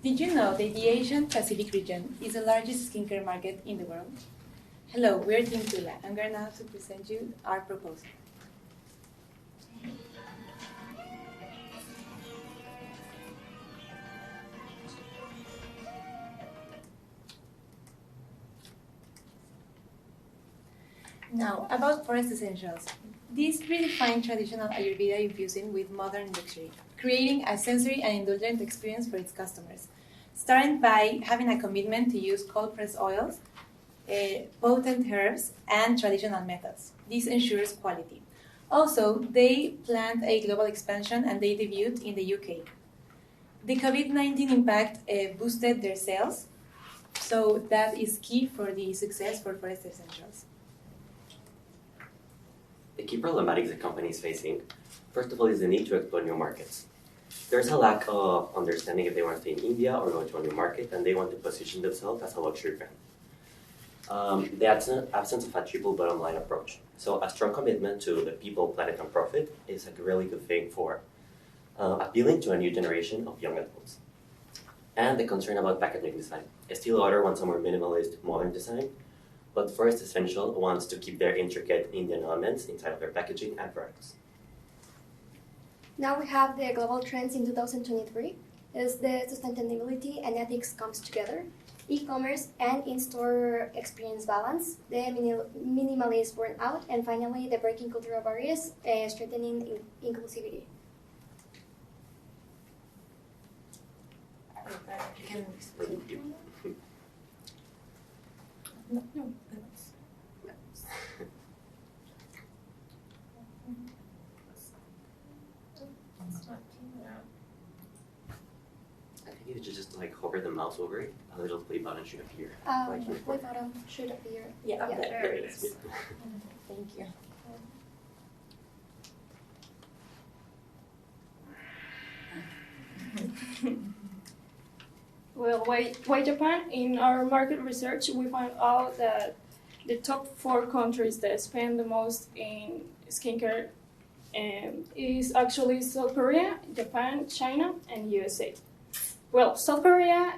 Did you know that the Asian Pacific region is the largest skincare market in the world? Hello, we're Team TULA, and we're now to present you our proposal. Now, about forest essentials. These redefine traditional Ayurveda infusing with modern luxury, creating a sensory and indulgent experience for its customers, starting by having a commitment to use cold-pressed oils, potent herbs, and traditional methods. This ensures quality. Also, they planned a global expansion and they debuted in the UK. The COVID-19 impact boosted their sales, so that is key for the success for forest essentials. The key problematics the company is facing, first of all, is the need to explore new markets. There's a lack of understanding if they want to stay in India or go to a new market, and they want to position themselves as a luxury brand. The absence of a triple bottom line approach. So a strong commitment to the people, planet, and profit is a really good thing for appealing to a new generation of young adults. And the concern about packaging design. Estee Lauder wants a more minimalist, modern design, but Forest Essential wants to keep their intricate Indian elements inside of their packaging and products. Now we have the global trends in 2023. Is the sustainability and ethics comes together, e-commerce and in-store experience balance, the minimalist burnout, and finally the breaking cultural barriers, strengthening inclusivity. You can Thank you. No. I think you should just hover the mouse over it. A little play button should appear. Here. Play button should appear. Yeah, There it is. Thank you. Well, why Japan? In our market research, we found out that the top 4 countries that spend the most in skincare is actually South Korea, Japan, China, and USA. Well, South Korea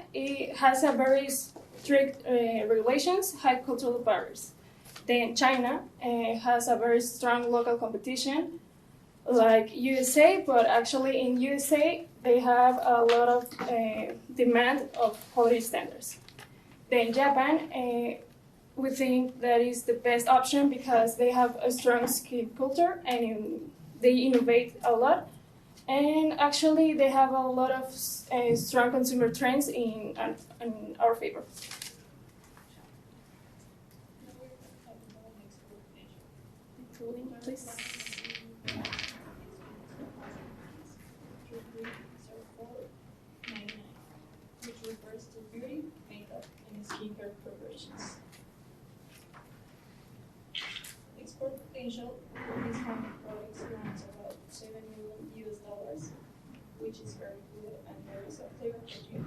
has a very strict regulations, high cultural barriers. Then China has a very strong local competition, like USA, but actually in USA they have a lot of demand of quality standards. Then Japan, we think that is the best option because they have a strong skin culture and they innovate a lot. And actually they have a lot of strong consumer trends in our favor. Please. Which refers to beauty, makeup, and skincare preparations. Export potential for these home products runs about $7 million, which is very good and there is a clear opportunity.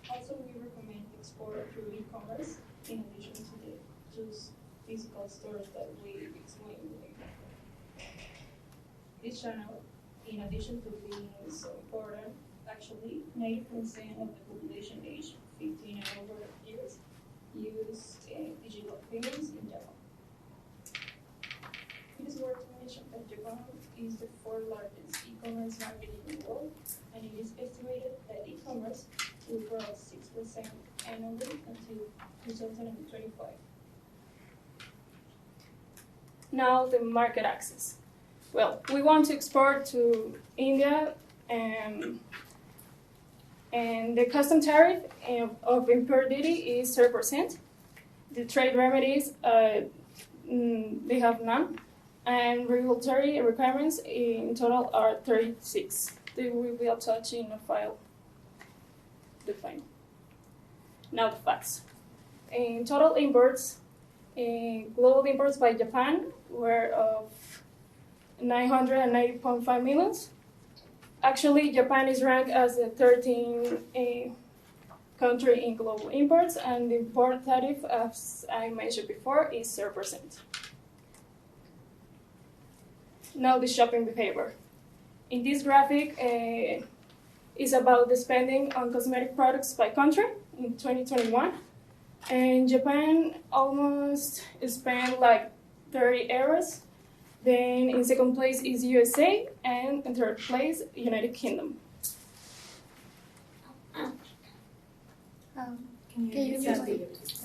Also, we recommend export through e-commerce in addition to the just physical stores that we explained later. This channel, in addition to being so important, actually 90% of the population aged 15 and over years use digital payments in Japan. It is worth to mention that Japan is the 4th largest e-commerce market in the world, and it is estimated that e-commerce will grow 6% annually until 2025. Now the market access. Well, we want to export to India and the custom tariff of import duty is 30%. The trade remedies, they have none. And regulatory requirements in total are 36. They will be attached in a file defined. Now the facts. In total imports, global imports by Japan were of 990.5 million. Actually, Japan is ranked as the 13th country in global imports, and the import tariff, as I mentioned before, is 0%. Now the shopping behavior. In this graphic, is about the spending on cosmetic products by country in 2021. And Japan almost spent like 30 euros. Then in second place is USA, and in third place, United Kingdom. Can you start explain? video? Please.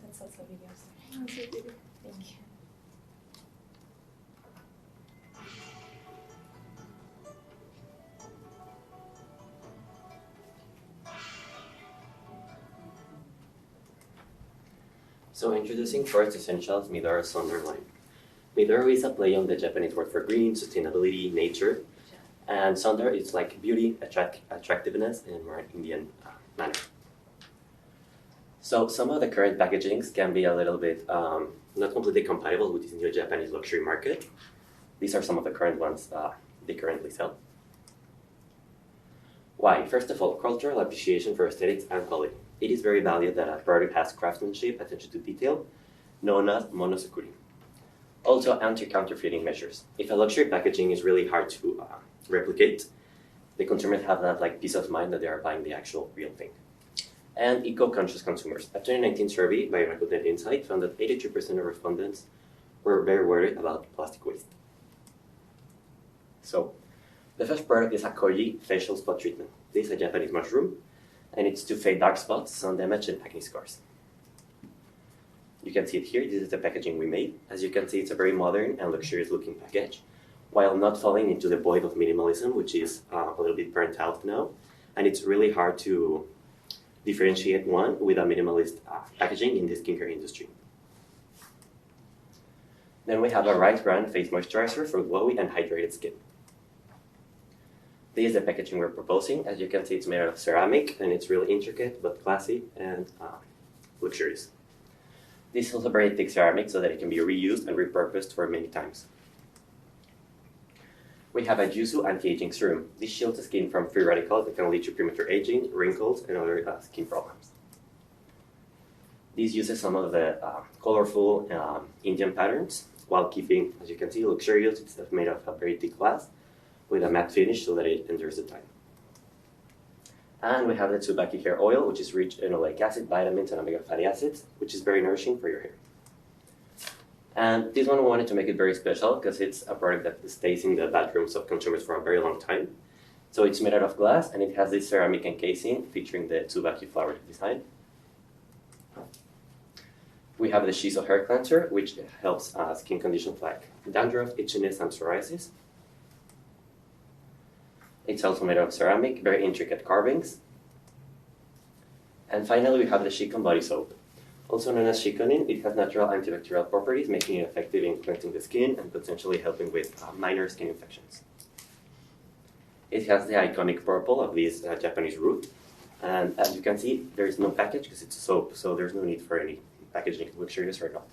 That's also videos. Thank you. So introducing first essentials, Midori's underline. Midori is a play on the Japanese word for green, sustainability, nature, and Sundar is like beauty, attractiveness, in more Indian manner. So some of the current packagings can be a little bit not completely compatible with this new Japanese luxury market. These are some of the current ones they currently sell. Why? First of all, cultural appreciation for aesthetics and quality. It is very valued that a product has craftsmanship, attention to detail, known as monosukuri. Also, anti-counterfeiting measures. If a luxury packaging is really hard to replicate, the consumers have that like peace of mind that they are buying the actual real thing. And eco-conscious consumers. A 2019 survey by Rakuten Insight found that 83% of respondents were very worried about plastic waste. So, the first product is a Koji facial spot treatment. This is a Japanese mushroom, and it's to fade dark spots, sun damage, and acne scars. You can see it here. This is the packaging we made. As you can see, it's a very modern and luxurious looking package, while not falling into the void of minimalism, which is a little bit burnt out now. And it's really hard to differentiate one with a minimalist packaging in the skincare industry. Then we have a Rice Brand Face Moisturizer for glowy and hydrated skin. This is the packaging we're proposing. As you can see, it's made out of ceramic, and it's really intricate, but classy and luxurious. This is also very thick ceramic so that it can be reused and repurposed for many times. We have a Yuzu anti-aging serum. This shields the skin from free radicals that can lead to premature aging, wrinkles, and other skin problems. This uses some of the colorful Indian patterns while keeping, as you can see, luxurious. It's made of a very thick glass with a matte finish so that it endures the time. And we have the Tsubaki hair oil, which is rich in oleic acid, vitamins, and omega fatty acids, which is very nourishing for your hair. And this one we wanted to make it very special because it's a product that stays in the bedrooms of consumers for a very long time. So it's made out of glass, and it has this ceramic encasing featuring the Tsubaki flower design. We have the Shiso hair cleanser, which helps skin conditions like dandruff, itchiness, and psoriasis. It's also made out of ceramic, very intricate carvings. And finally, we have the Shikon body soap. Also known as Shikonin, it has natural antibacterial properties, making it effective in cleansing the skin and potentially helping with minor skin infections. It has the iconic purple of this Japanese root. And as you can see, there is no package because it's soap, so there's no need for any packaging, luxurious or not.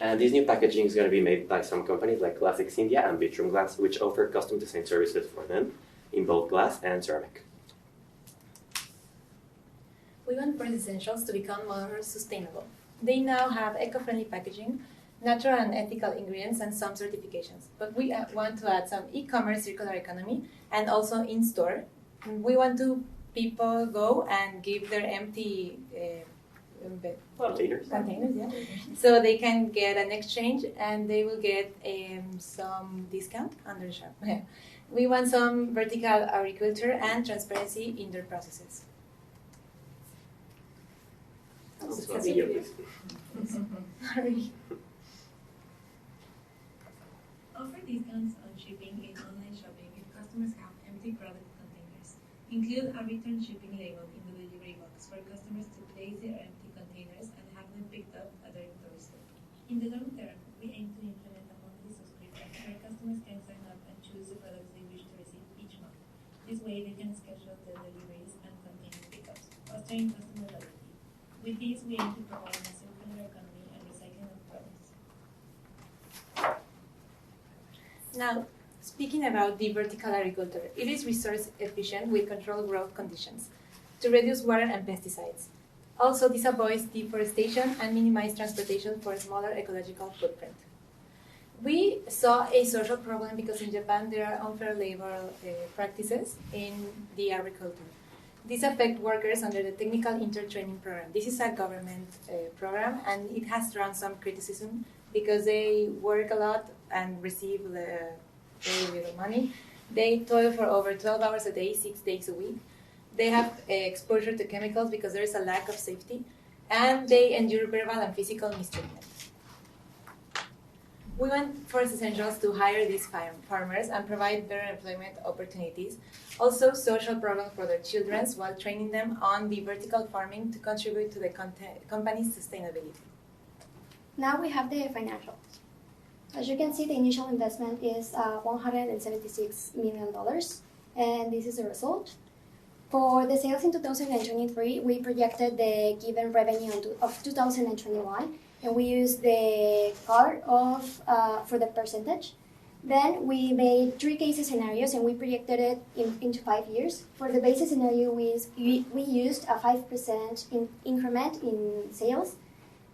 And this new packaging is going to be made by some companies like Classics India and Vitrum Glass, which offer custom design services for them in both glass and ceramic. We want Forest Essentials to become more sustainable. They now have eco-friendly packaging, natural and ethical ingredients, and some certifications. But we want to add some e-commerce circular economy and also in-store. We want to people go and give their empty Containers? yeah. So they can get an exchange and they will get some discount on their shop. We want some vertical agriculture and transparency in their processes. So video, please. Sorry. Offer discounts on shipping in online shopping if customers have empty product containers. Include a return shipping label in the delivery box for customers to place their empty containers and have them picked up at their doorstep. In the long term, we aim to implement a monthly subscription where customers can sign up and choose the products they wish to receive each month. This way, they can schedule their deliveries and container pickups, fostering customer loyalty. With this, we aim to promote a circular economy and recycling of products. Now, speaking about the vertical agriculture, it is resource efficient with controlled growth conditions to reduce water and pesticides. Also, this avoids deforestation and minimizes transportation for a smaller ecological footprint. We saw a social problem because in Japan there are unfair labor practices in the agriculture. These affect workers under the Technical Intertraining Program. This is a government program, and it has drawn some criticism because they work a lot and receive very little money. They toil for over 12 hours a day, 6 days a week. They have exposure to chemicals because there is a lack of safety, and they endure verbal and physical mistreatment. We want Forest Essentials to hire these farmers and provide better employment opportunities, also social programs for their children while training them on the vertical farming to contribute to the company's sustainability. Now we have the financials. As you can see, the initial investment is $176 million, and this is the result. For the sales in 2023, we projected the given revenue of 2021, and we used the CAR for the percentage. Then we made 3 case scenarios, and we projected it into 5 years. For the base scenario, we used a 5% increment in sales.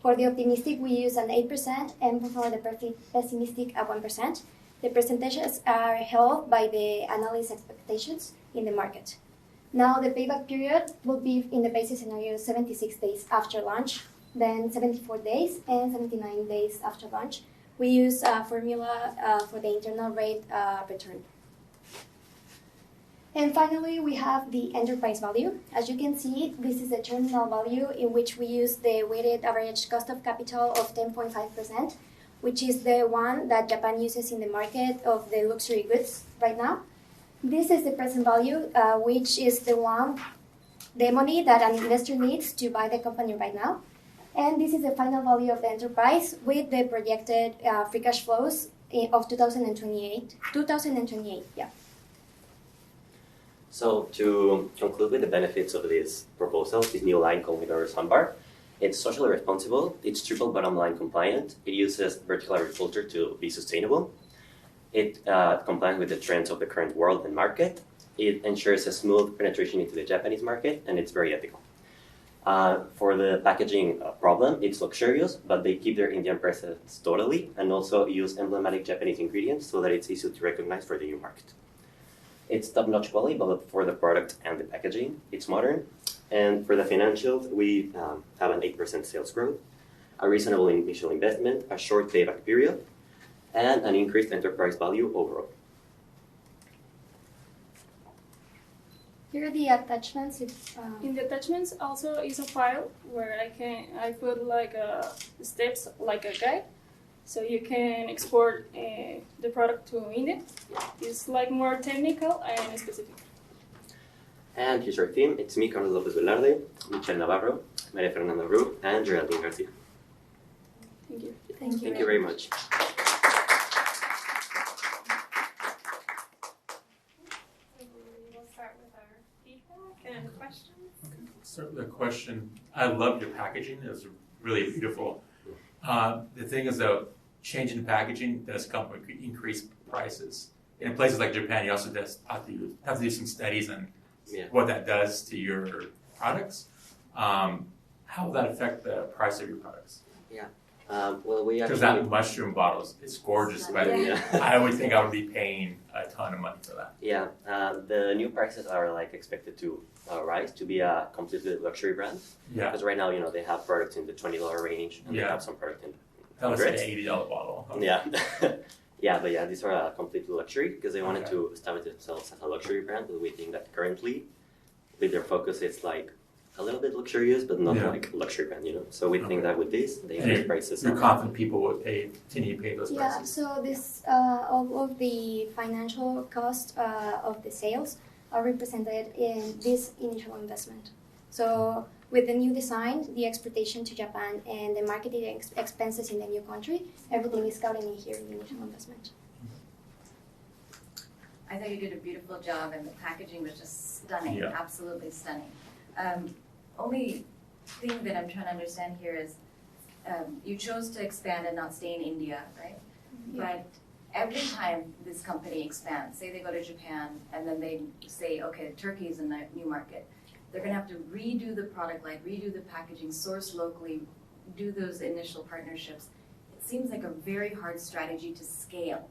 For the optimistic, we used an 8%, and for the pessimistic, a 1%. The percentages are held by the analyst expectations in the market. Now the payback period will be in the base scenario 76 days after launch, then 74 days and 79 days after launch. We use a formula for the internal rate return. And finally, we have the enterprise value. As you can see, this is the terminal value in which we use the weighted average cost of capital of 10.5%, which is the one that Japan uses in the market of the luxury goods right now. This is the present value, which is the money that an investor needs to buy the company right now. And this is the final value of the enterprise with the projected free cash flows of 2028. Yeah. So to conclude with the benefits of this proposal, this new line called with our sunbar, it's socially responsible, it's triple bottom line compliant, it uses vertical agriculture to be sustainable, it complies with the trends of the current world and market, it ensures a smooth penetration into the Japanese market, and it's very ethical. For the packaging problem, it's luxurious, but they keep their Indian presence totally and also use emblematic Japanese ingredients so that it's easy to recognize for the new market. It's top-notch quality, both for the product and the packaging. It's modern. And for the financials, we have an 8% sales growth, a reasonable initial investment, a short payback period, and an increased enterprise value overall. Here are the attachments. In the attachments also is a file where I put like steps like a guide, so you can export the product to India. It's like more technical and specific. And here's our team. It's me, Carlos Lopez Velarde, Michelle Navarro, Maria Fernanda Ru, and Geraldine Garcia. Thank you. Thank Thank you very much. We'll start with our feedback and questions. Start with a question. I love your packaging. It's really beautiful. The thing is, though, changing the packaging does come with increased prices. In places like Japan, you also have to do some studies on what that does to your products. How will that affect the price of your products? Well, we Because actually... that mushroom bottles, it's gorgeous, but I would think I would be paying a ton of money for that. Yeah, the new prices are like expected to rise to be a completely luxury brand. Yeah. Because right now, they have products in the $20 range, and they have some products in That was an hundreds. $80 bottle. Yeah. But these are a complete luxury because they wanted to establish themselves as a luxury brand, but we think that currently, with their focus, it's like a little bit luxurious, but not like luxury brand, So we think that with this, they increase prices. You're confident people would continue to pay those Yeah, prices? so this all of the financial cost of the sales are represented in this initial investment. So with the new design, the exportation to Japan, and the marketing expenses in the new country, everything is counted in here in the initial investment. I thought you did a beautiful job, and the packaging was just stunning, absolutely stunning. only thing that I'm trying to understand here is you chose to expand and not stay in India, right? Yeah. But every time this company expands, say they go to Japan and then they say, okay, Turkey is a new market, they're going to have to redo the product line, redo the packaging, source locally, do those initial partnerships. It seems like a very hard strategy to scale.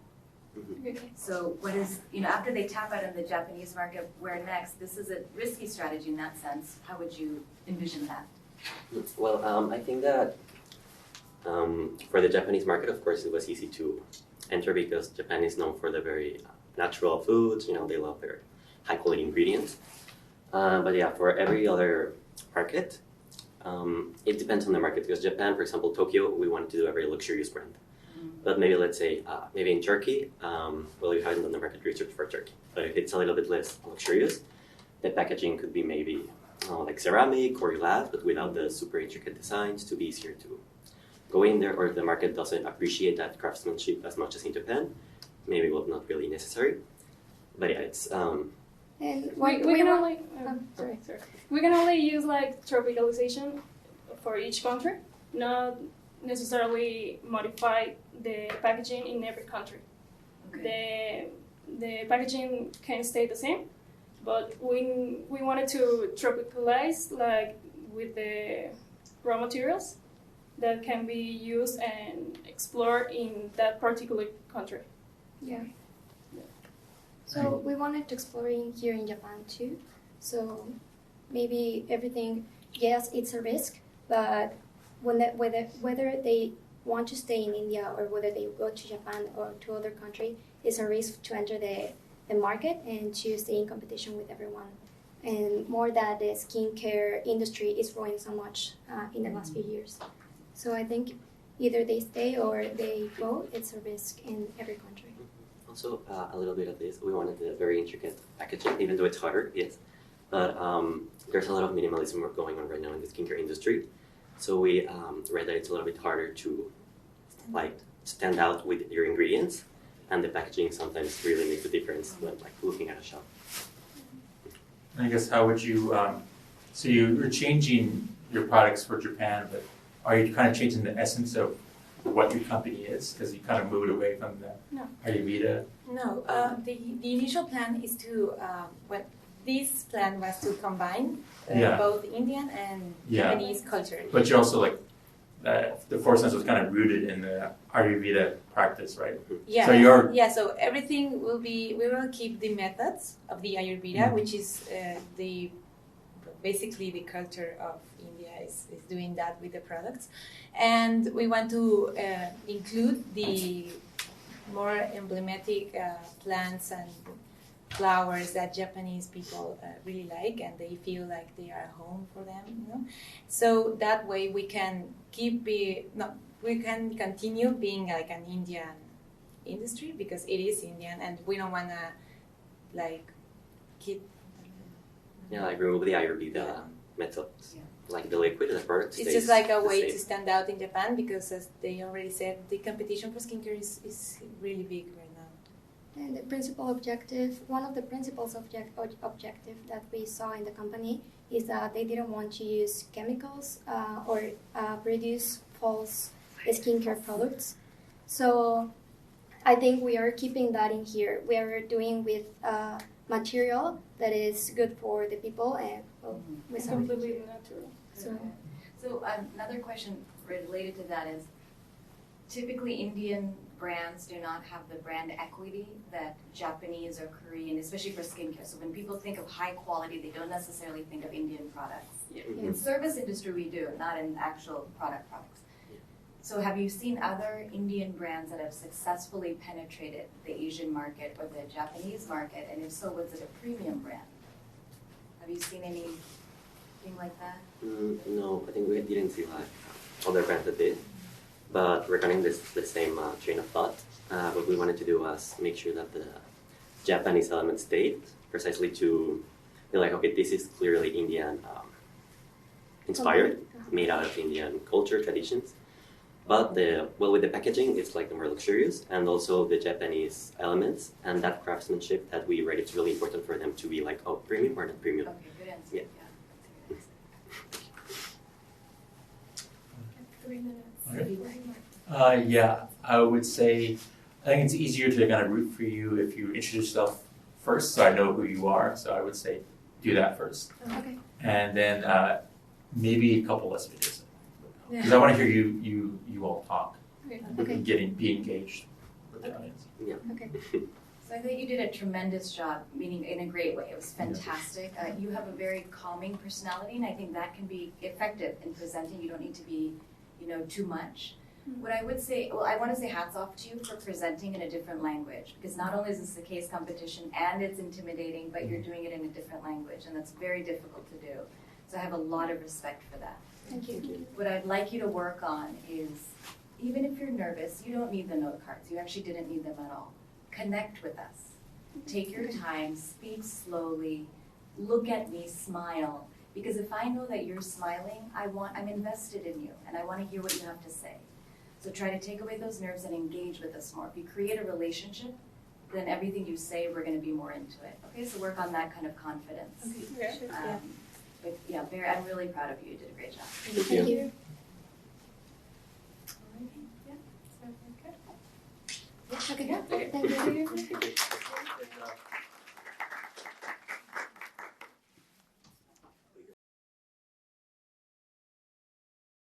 So what is, after they tap out in the Japanese market, where next? This is a risky strategy in that sense. How would you envision that? Well, I think that for the Japanese market, of course, it was easy to enter because Japan is known for the very natural foods. They love their high quality ingredients. But yeah, for every other market, it depends on the market. Because Japan, for example, Tokyo, we wanted to do a very luxurious brand. But maybe let's say, maybe in Turkey, well, you haven't done the market research for Turkey. But if it's a little bit less luxurious, the packaging could be maybe like ceramic or glass, but without the super intricate designs to be easier to go in there. Or if the market doesn't appreciate that craftsmanship as much as in Japan, maybe well, not really necessary. But yeah, it's And We can only use like tropicalization for each country, not necessarily modify the packaging in every country. Okay. The packaging can stay the same, but we wanted to tropicalize like with the raw materials that can be used and explored in that particular country. yeah. So we wanted to explore here in Japan too. So maybe everything, yes, it's a risk, but whether they want to stay in India or whether they go to Japan or to other country, it's a risk to enter the market and to stay in competition with everyone. And more that the skincare industry is growing so much in the last few years. So I think either they stay or they go, it's a risk in every country. also a little bit of this. We wanted the very intricate packaging, even though it's harder, yes. But there's a lot of minimalism going on right now in the skincare industry. So we read that it's a little bit harder to stand out with your ingredients, and the packaging sometimes really makes a difference when looking at a shop. I guess how would you, so you're changing your products for Japan, but are you kind of changing the essence of what your company is? Because you kind of moved away from the Ayurveda. No, the initial plan is to, this plan was to combine both Indian and Japanese culture. But you also the Four Senses was kind of rooted in the Ayurveda practice, right? Yeah. So so everything we will keep the methods of the Ayurveda, which is basically the culture of India is doing that with the products. And we want to include the more emblematic plants and flowers that Japanese people really like, and they feel like they are home for them, So that way we can continue being like an Indian industry, because it is Indian, and we don't want to keep remove the Ayurveda methods. Like the liquid, the product. It's just like a way to stand out in Japan, because as they already said, the competition for skincare is really big right now. And the principal objective, one of the principles objective that we saw in the company is that they didn't want to use chemicals or produce false skincare products. So I think we are keeping that in here. We are doing with material that is good for the people and It's completely natural. So another question related to that is, typically Indian brands do not have the brand equity that Japanese or Korean, especially for skincare. So when people think of high quality, they don't necessarily think of Indian products. In service industry we do, not in actual products. So have you seen other Indian brands that have successfully penetrated the Asian market or the Japanese market? And if so, was it a premium brand? Have you seen anything like that? No, I think we didn't see other brands that did. But regarding the same train of thought, what we wanted to do was make sure that the Japanese element stayed, precisely to be like, okay, this is clearly Indian inspired, made out of Indian culture, traditions. But with the packaging, it's the more luxurious, and also the Japanese elements and that craftsmanship that we read, it's really important for them to be premium or not premium. Okay, good answer. Yeah. 3 minutes. Okay. Yeah, I would say I think it's easier to kind of root for you if you introduce yourself first, so I know who you are. So I would say do that first, Okay. and then maybe a couple less videos, because I want to hear you all talk, Okay. be engaged with the audience. Okay. So I think you did a tremendous job, meaning in a great way. It was fantastic. You have a very calming personality, and I think that can be effective in presenting. You don't need to be, too much. What I would say, I want to say hats off to you for presenting in a different language, because not only is this a case competition and it's intimidating, but you're doing it in a different language, and that's very difficult to do. So I have a lot of respect for that. Thank you. What I'd like you to work on is, even if you're nervous, you don't need the note cards. You actually didn't need them at all. Connect with us. Take your time, speak slowly, look at me, smile. Because if I know that you're smiling, I'm invested in you, and I want to hear what you have to say. So try to take away those nerves and engage with us more. If you create a relationship, then everything you say, we're going to be more into it. Okay, so work on that kind of confidence. Okay. But yeah, I'm really proud of you. You did a great job. Thank you. Yeah, so, okay. Okay. Thank you. Good job.